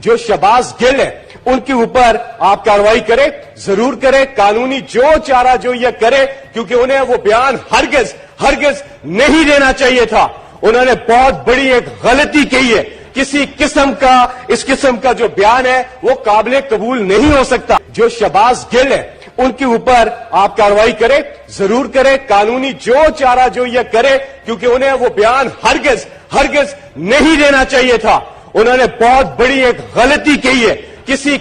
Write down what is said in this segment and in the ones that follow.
جو شہباز گل ہے ان کے اوپر آپ کارروائی کریں، ضرور کریں، قانونی جو چارہ جو یہ کرے، کیونکہ انہیں وہ بیان ہرگز نہیں دینا چاہیے تھا۔ انہوں نے بہت بڑی ایک غلطی کی ہے۔ کسی اس قسم کا جو بیان ہے وہ قابل قبول نہیں ہو سکتا۔ جو شہباز گل ہے ان کے اوپر آپ کارروائی کریں، ضرور کریں، قانونی جو چارہ جو یہ کرے، کیونکہ انہیں وہ بیان ہرگز نہیں دینا چاہیے تھا۔ انہوں نے بہت بڑی ایک غلطی کی ہے۔ کسی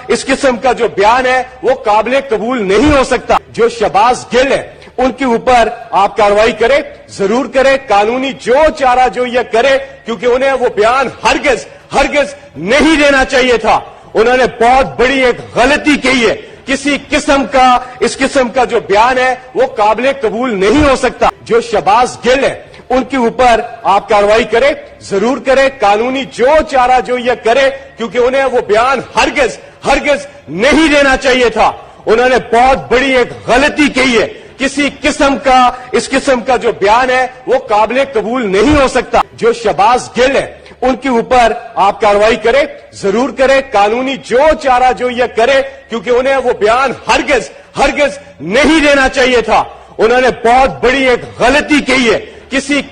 اس قسم کا جو بیان ہے وہ قابل قبول نہیں ہو سکتا۔ جو شہباز گل ہے ان کے اوپر آپ کارروائی کریں، ضرور کریں، قانونی جو چارہ جو یہ کرے، کیونکہ انہیں وہ بیان ہرگز نہیں دینا چاہیے تھا۔ انہوں نے بہت بڑی ایک غلطی کی ہے۔ کسی اس قسم کا جو بیان ہے وہ قابل قبول نہیں ہو سکتا۔ جو شہباز گل ہے ان کے اوپر آپ کارروائی کریں، ضرور کریں، قانونی جو چارہ جو یہ کرے، کیونکہ انہیں وہ بیان ہرگز نہیں دینا چاہیے تھا۔ انہوں نے بہت بڑی ایک غلطی کی ہے۔ کسی اس قسم کا جو بیان ہے وہ قابل قبول نہیں ہو سکتا۔ جو شہباز گل ہے ان کے اوپر آپ کارروائی کریں، ضرور کریں، قانونی جو چارہ جو یہ کرے، کیونکہ انہیں وہ بیان ہرگز نہیں دینا چاہیے تھا۔ انہوں نے بہت بڑی ایک غلطی کی ہے۔ کسی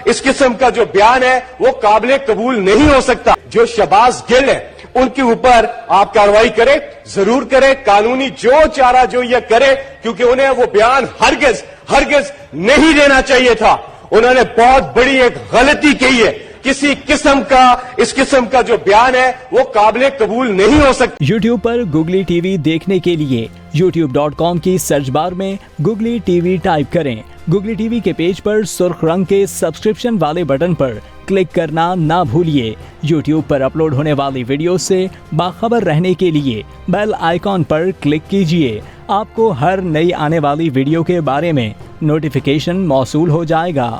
اس قسم کا جو بیان ہے وہ قابل قبول نہیں ہو سکتا۔ جو شہباز گل ہے ان کے اوپر آپ کارروائی کریں، ضرور کریں، قانونی جو چارہ جو یہ کرے، کیونکہ انہیں وہ بیان ہرگز نہیں دینا چاہیے تھا۔ انہوں نے بہت بڑی ایک غلطی کی ہے۔ کسی اس قسم کا جو بیان ہے وہ قابل قبول نہیں ہو سکتا۔ یوٹیوب پر گوگلی ٹی وی دیکھنے کے لیے youtube.com کی سرچ بار میں گوگلی ٹی وی ٹائپ کریں۔ گوگلی ٹی وی کے پیج پر سرخ رنگ کے سبسکرپشن والے بٹن پر کلک کرنا نہ بھولیے۔ یوٹیوب پر اپلوڈ ہونے والی ویڈیو سے باخبر رہنے کے لیے بیل آئیکن پر کلک کیجیے۔ آپ کو ہر نئی آنے والی ویڈیو کے بارے میں نوٹیفیکیشن موصول ہو جائے گا۔